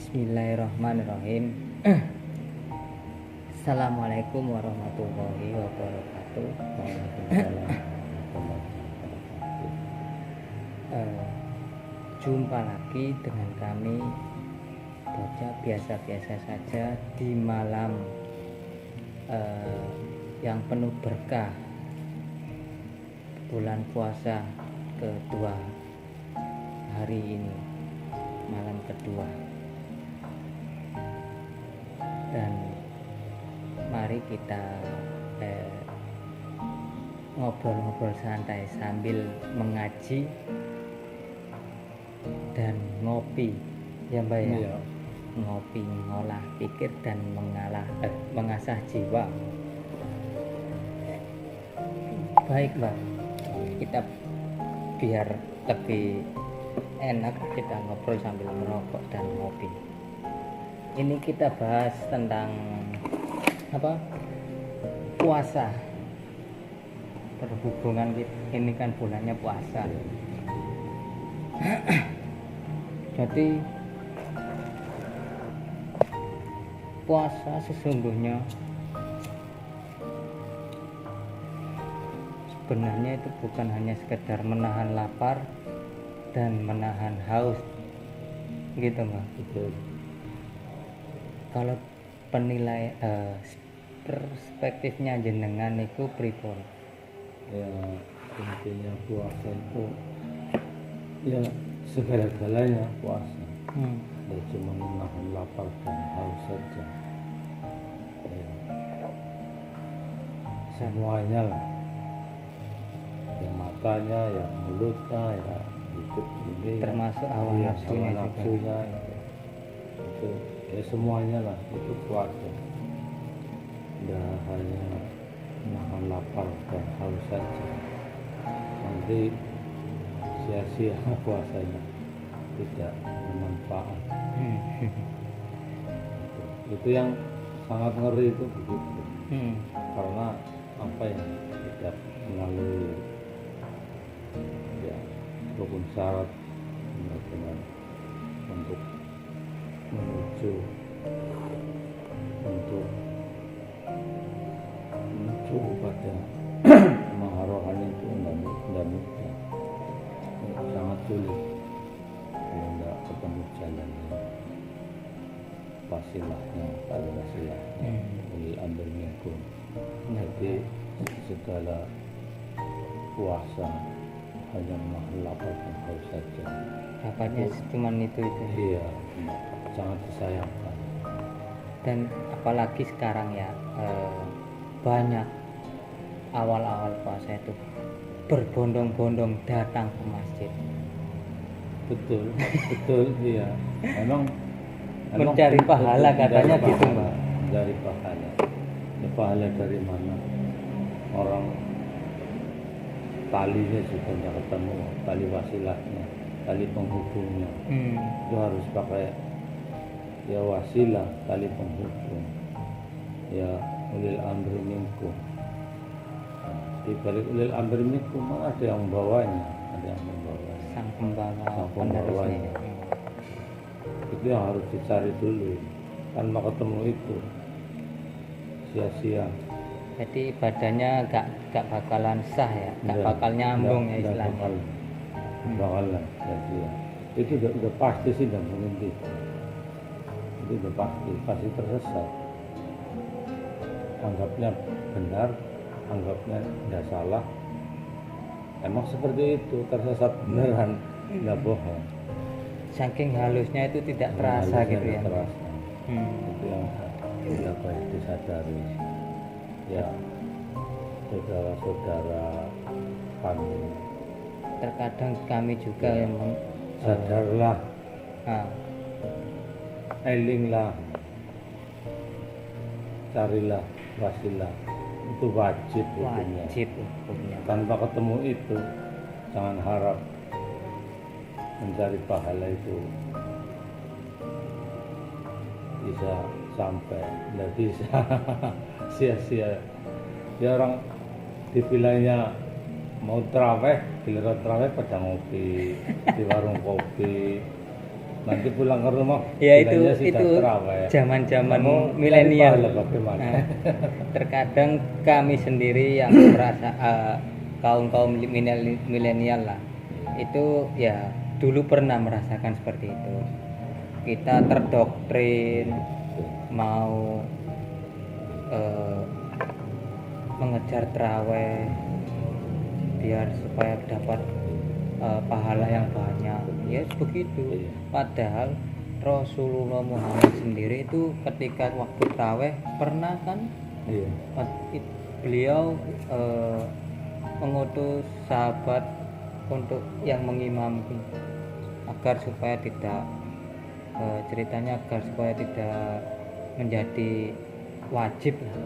Bismillahirrahmanirrahim. Assalamualaikum warahmatullahi wabarakatuh. Jumpa lagi dengan kami bocah biasa-biasa saja di malam yang penuh berkah bulan puasa kedua hari ini, malam kedua. Dan mari kita ngobrol-ngobrol santai sambil mengaji dan ngopi, ya Mbak ya. Iya. Ngopi, ngolah pikir dan mengasah jiwa. Baik Mbak, kita biar lebih enak kita ngobrol sambil merokok dan ngopi. Ini kita bahas tentang puasa. Berhubungan ini kan bulannya puasa. Jadi puasa sesungguhnya sebenarnya itu bukan hanya sekedar menahan lapar dan menahan haus, gitu Mbak. Betul. Kalau penilai perspektifnya jenengan itu pripun? Ya, intinya puasa itu ya segala-galanya puasa. Ya cuma menahan lapar dan haus saja. Ya, semuanya lah. Ya matanya, ya mulutnya, ya hidup ini. Termasuk hawa ya, nafsunya juga. nafsunya itu ya semuanya lah itu puasa. Tidak hanya menahan lapar dan haus saja, nanti sia-sia puasanya, tidak bermanfaat. Itu yang sangat ngeri itu begitu. Karena apa yang tidak melalui ya rukun syarat dengan untuk menuju pada maharohan itu tidak mudah, sangat sulit kalau tidak ketemu jalannya, wasilahnya, tali wasilahnya, ulil amri minkum. Jadi segala puasa hanya menahan lapar dan haus saja. Dapatnya cuma itu. Iya, sangat disayangkan. Dan apalagi sekarang ya, banyak awal-awal puasa itu berbondong-bondong datang ke masjid. Betul, iya. Memang Mencari pahala katanya mencari gitu, pahala, Mbak. Mencari pahala. Ya, pahala dari mana? Orang talinya juga tidak ketemu, tali wasilahnya, tali penghubungnya. Itu harus pakai ya wasilah, tali penghubung. Ya ulil amri minkum. Di balik ulil amri minkum ada yang membawanya, Sang pembawa Sang penerusnya. pembawanya. Itu yang harus dicari dulu. Tanpa ketemu itu sia-sia. Jadi badannya gak bakalan sah ya, gak bakal nyambung ya istilahnya. Bakalan sia-sia. Itu udah pasti sih, tidak mungkin tidak. Itu udah pasti tersesat. Anggapnya benar, anggapnya tidak salah. Emang seperti itu, tersesat beneran, tidak bohong. Saking halusnya itu tidak terasa Halusnya gitu ya. tidak terasa. Itu yang tidak baik disadari. Ya, saudara-saudara kami, Terkadang kami juga yang sadarlah, elinglah, carilah wasilah. Itu wajib hukumnya. Tanpa ketemu itu, jangan harap mencari pahala itu bisa sampai, tidak bisa. Sia-sia. Ya orang dibilangnya mau terawih, giliran terawih pada ngopi di warung kopi, nanti pulang ke rumah Ya itu bilangnya sudah itu terawih. zaman-zaman Kamu milenial. cari pahala bagaimana? Nah, terkadang kami sendiri yang merasa kaum milenial lah, itu ya dulu pernah merasakan seperti itu. Kita terdoktrin mau mengejar terawih biar supaya dapat pahala yang banyak, ya begitu. Padahal Rasulullah Muhammad sendiri itu ketika waktu terawih pernah kan, Iya. beliau mengutus sahabat untuk yang mengimami agar supaya tidak ceritanya agar supaya tidak menjadi wajib lah.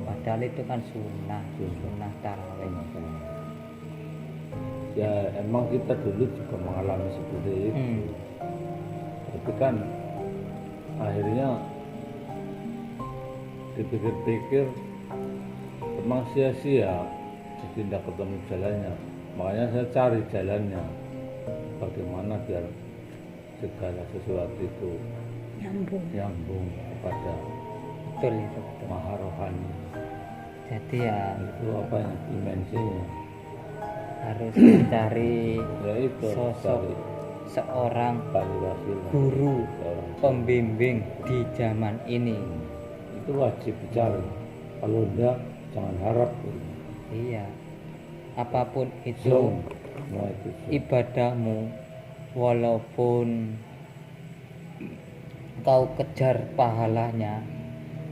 Padahal itu kan sunnah tarawih. Ya emang kita dulu juga mengalami seperti itu. Tapi kan akhirnya dipikir-pikir memang sia-sia, jadi tidak ketemu jalannya. Makanya saya cari jalannya, bagaimana biar segala sesuatu itu nyambung kepada Betul itu, betul. maha rohani. Jadi ya Itu apa ya, dimensinya harus mencari ya itu sosok cari seorang tali wasilah, guru seorang pembimbing di zaman ini. itu wajib dicari. Kalau enggak jangan harap. Iya, apapun itu Zong, semua itu zong. ibadahmu, walaupun kau kejar pahalanya,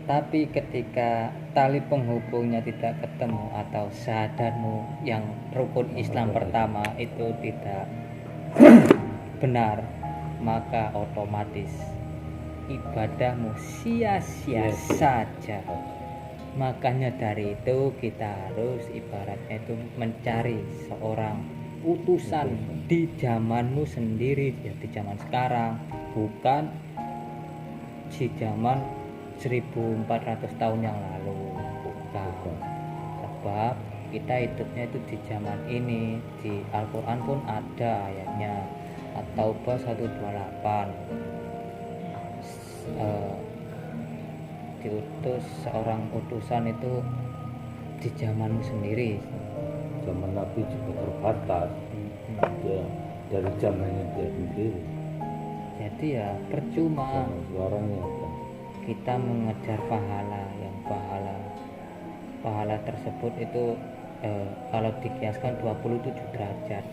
tapi ketika tali penghubungnya tidak ketemu atau syahadatmu yang rukun Islam pertama itu tidak benar, maka otomatis ibadahmu sia-sia saja. Makanya dari itu kita harus ibaratnya itu mencari seorang utusan di zamanmu sendiri, ya di zaman sekarang, bukan di zaman 1400 tahun yang lalu, bukan. Sebab kita hidupnya itu di zaman ini, di Al-Quran pun ada ayatnya, At-Taubah 128, diutus seorang utusan itu di zamanmu sendiri. Zaman Nabi juga terbatas, ya dari zamannya dia sendiri. Jadi ya percuma Zaman sekarang ya kan. kita mengejar pahala yang pahala tersebut itu kalau dikiaskan 27 derajat,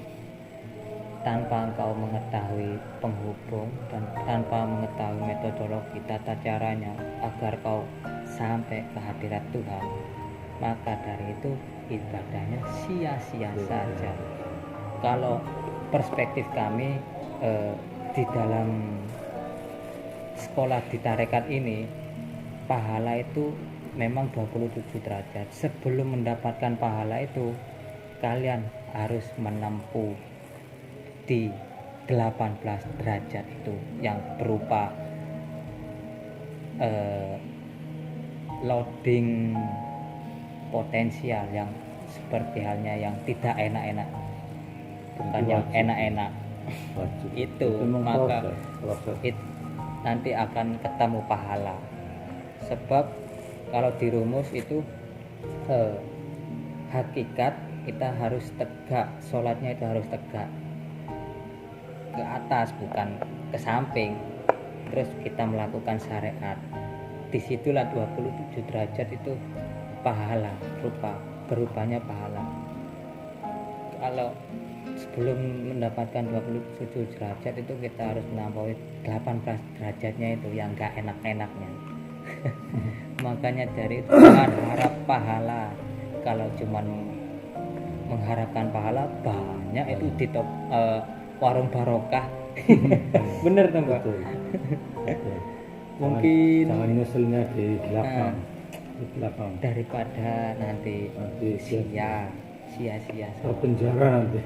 tanpa engkau mengetahui penghubung dan tanpa mengetahui metodologi tata caranya agar kau sampai ke hadirat Tuhan, maka dari itu ibadahnya sia-sia saja. Kalau perspektif kami di dalam sekolah di tarekat ini, pahala itu memang 27 derajat. Sebelum mendapatkan pahala itu, kalian harus menempuh di 18 derajat itu yang berupa loading potensial yang seperti halnya yang tidak enak-enak, bukan yang enak-enak. Itu maka nanti akan ketemu pahala. Sebab kalau di rumus itu hakikat kita harus tegak, sholatnya itu harus tegak ke atas bukan ke samping, terus kita melakukan syariat. Disitulah 27 derajat itu pahala, berupanya pahala. Kalau sebelum mendapatkan 27 derajat itu kita harus melampaui 18 derajatnya itu yang gak enak-enaknya. Makanya dari itu jangan harap pahala. Kalau cuman mengharapkan pahala banyak itu di warung barokah. Bener tuh Mbak. Mungkin jangan nyeselnya di belakang daripada nanti sia-sia penjara nanti.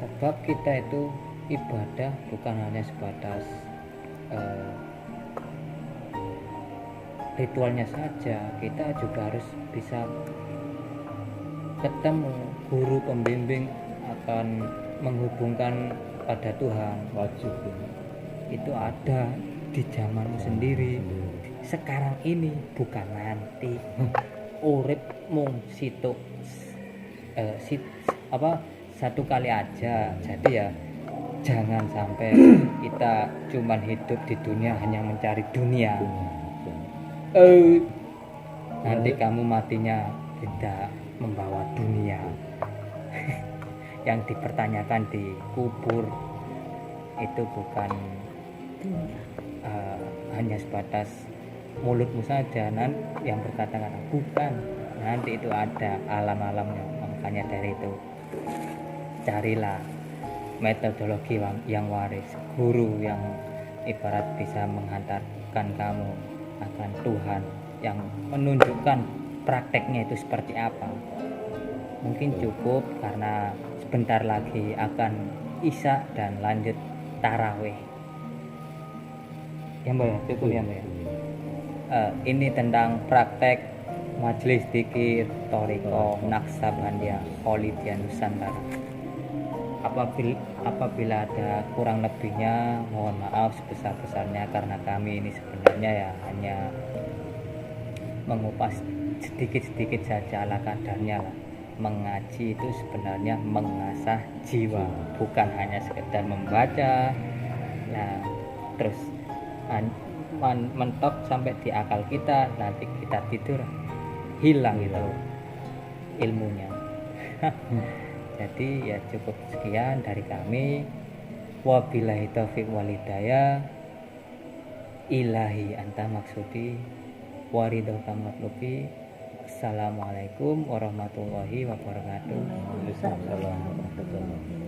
Sebab kita itu ibadah bukan hanya sebatas ritualnya saja, kita juga harus bisa ketemu guru pembimbing akan menghubungkan pada Tuhan wajib ya. itu ada di zamanmu sendiri sekarang ini, bukan nanti. Urip mung situ satu kali aja. Jadi ya jangan sampai kita cuman hidup di dunia hanya mencari dunia. Nanti kamu matinya tidak membawa dunia. Yang dipertanyakan di kubur itu bukan hanya sebatas mulutmu saja yang berkata-kata, bukan. Nanti itu ada alam-alamnya. Makanya dari itu carilah metodologi yang waris, guru yang ibarat bisa menghantarkan kamu akan Tuhan, yang menunjukkan prakteknya itu seperti apa. Mungkin cukup karena sebentar lagi akan Isya dan lanjut tarawih ya Mbak ya, cukup ya Mbak ya. Ini tentang praktek majelis dzikir Thariqah Naqsabandiyah Kholidiyah Nusantara. Apabila ada kurang lebihnya mohon maaf sebesar-besarnya, karena kami ini sebenarnya ya hanya mengupas sedikit-sedikit saja ala kadarnya lah. Mengaji itu sebenarnya mengasah jiwa, bukan hanya sekedar membaca nah terus mentok sampai di akal kita, nanti kita tidur hilang itu ilmunya. Jadi ya cukup sekian dari kami. Wabillahi taufiq walhidayah. Ilahi anta maksudi waridhoka matlubi. Assalamualaikum warahmatullahi wabarakatuh. Waalaikumsalam warahmatullahi wabarakatuh.